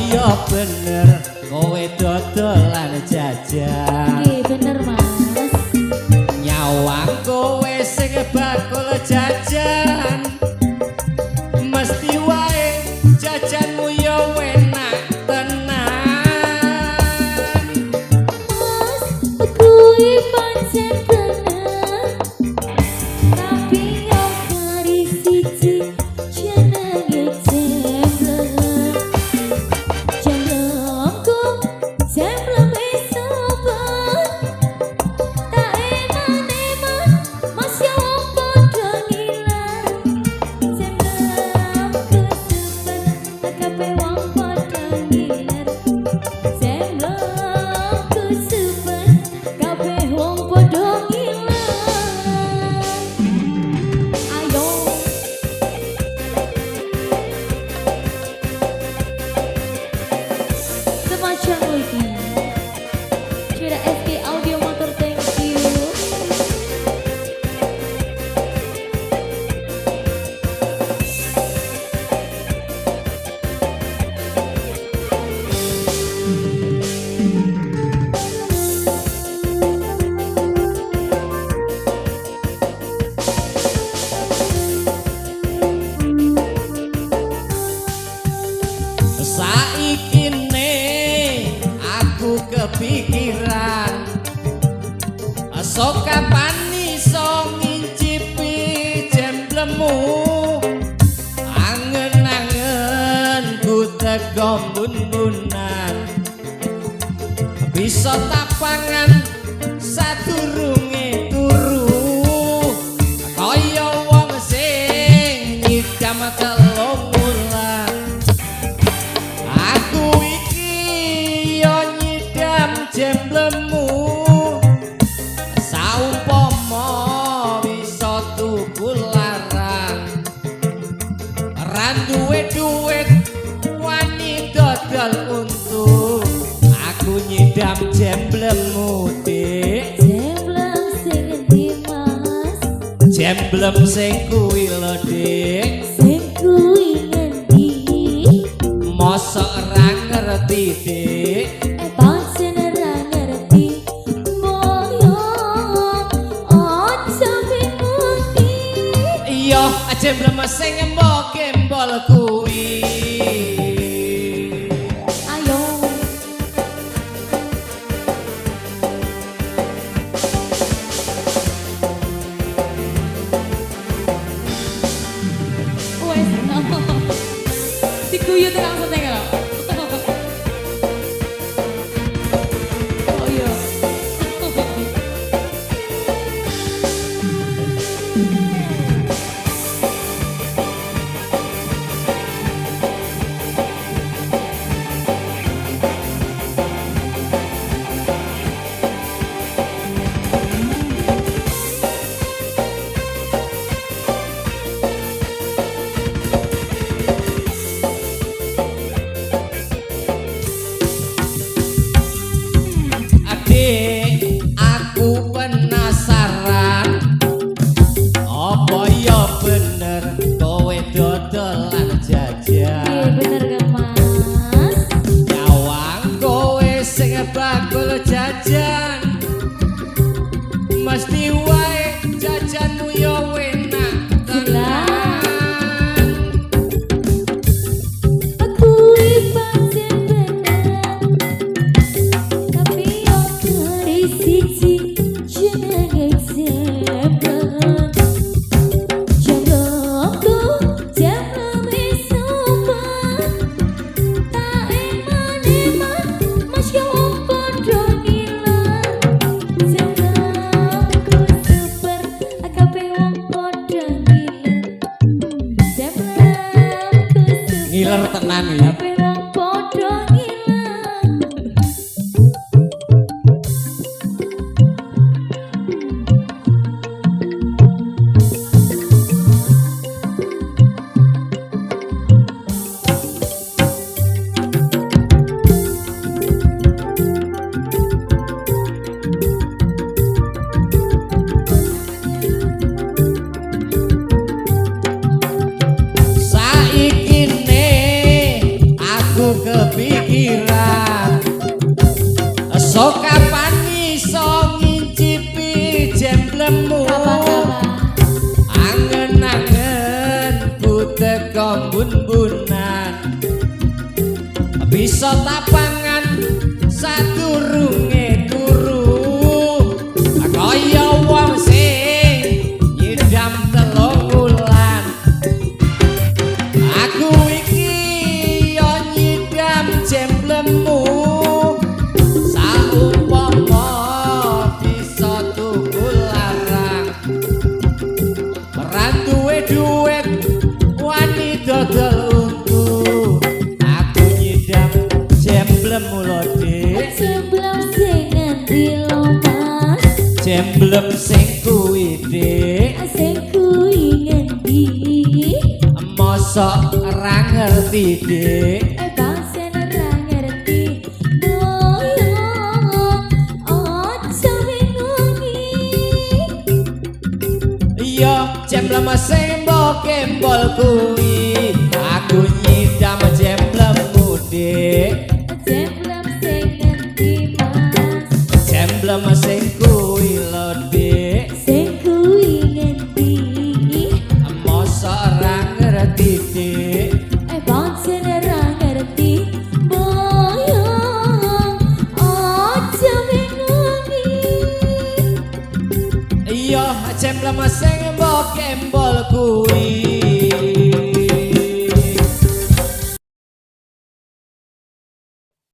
ya bener kowe dodolan jajan. Nggih bener Mas. Nyawang kowe sing bakul jajan. Mesti wae jajanmu ya enak tenan. Mas, kuwi pancen bener. Tapi yo kari siji jenenge jemblem. Jemblemku jemblem sobat. Tak eman-eman Mas yo padha ngilang. Jemblem kesupen kabeh wong padha ngiler. Jemblem kesupen kabeh wong padha ngiler. Ayo semacam lagi. Sudah SK Audio Motor, thank you. Saiki ne aku kepikiran sok kapan iso ngincipi jemblemu. Angen-angen ku teko bun-bunan bisa tapangan sadurunge turu kaya wong sing nyidam telung wulan. Aku iki yo nyidam jemblemu saumpama bisa tuku larang ra duwe duit wani dodol untu. Aku nyidam jemblemu dik. Jemblem sing endi Mas? Jemblem sing kuwi lho dik. Sing kuwi endi? Mosok ra ngerti dik. Pancen ora ngerti. Moyo aja minuti. Iya, jemblem sing embol-embol kuwi. Ayo wes diguyu tekan setengah. Oh iya. Adik, aku penasaran apa ya bener kowe dodolan jajan. Iya bener kan Mas? Nyawang kowe sing bakul jajan. Mesti wae jajanmu ya enak tenan. Kuwi pancen bener. Tapi yo kari siji jenenge jemblem. Jemblemku jemblem sobat. Tak eman-eman Mas yo padha ngilang. Jemblem super kabeh wong padha ngiler. Jemblem Ngiler tenan ya. kabeh wong padha ngilang. teka bun-bunan bisa tapangan sadurunge turu kaya wong sing nyidam telung wulan aku iki yo nyidam jemblemu saumpama bisa tuku larang ora duwe duit wani dodol untu aku nyidam jemblemu lho Dik Jemblem sing ngendi lo Mas jemblem sing kuwi Dik sing kuwi ngendi mosok ora ngerti Dik bang sen ora ngerti boyong aja wingi iya jemblem sing mbok kembol kuwi aku nyidam jemblemmu Dik Jemblem sing ngendi Mas jemblem sing kuwi lho Dik sing kuwi ngendi mosok ora ngerti Dik bang sen ora ngerti boyong aja wingi iya jemblem sing mbok kembol kuwi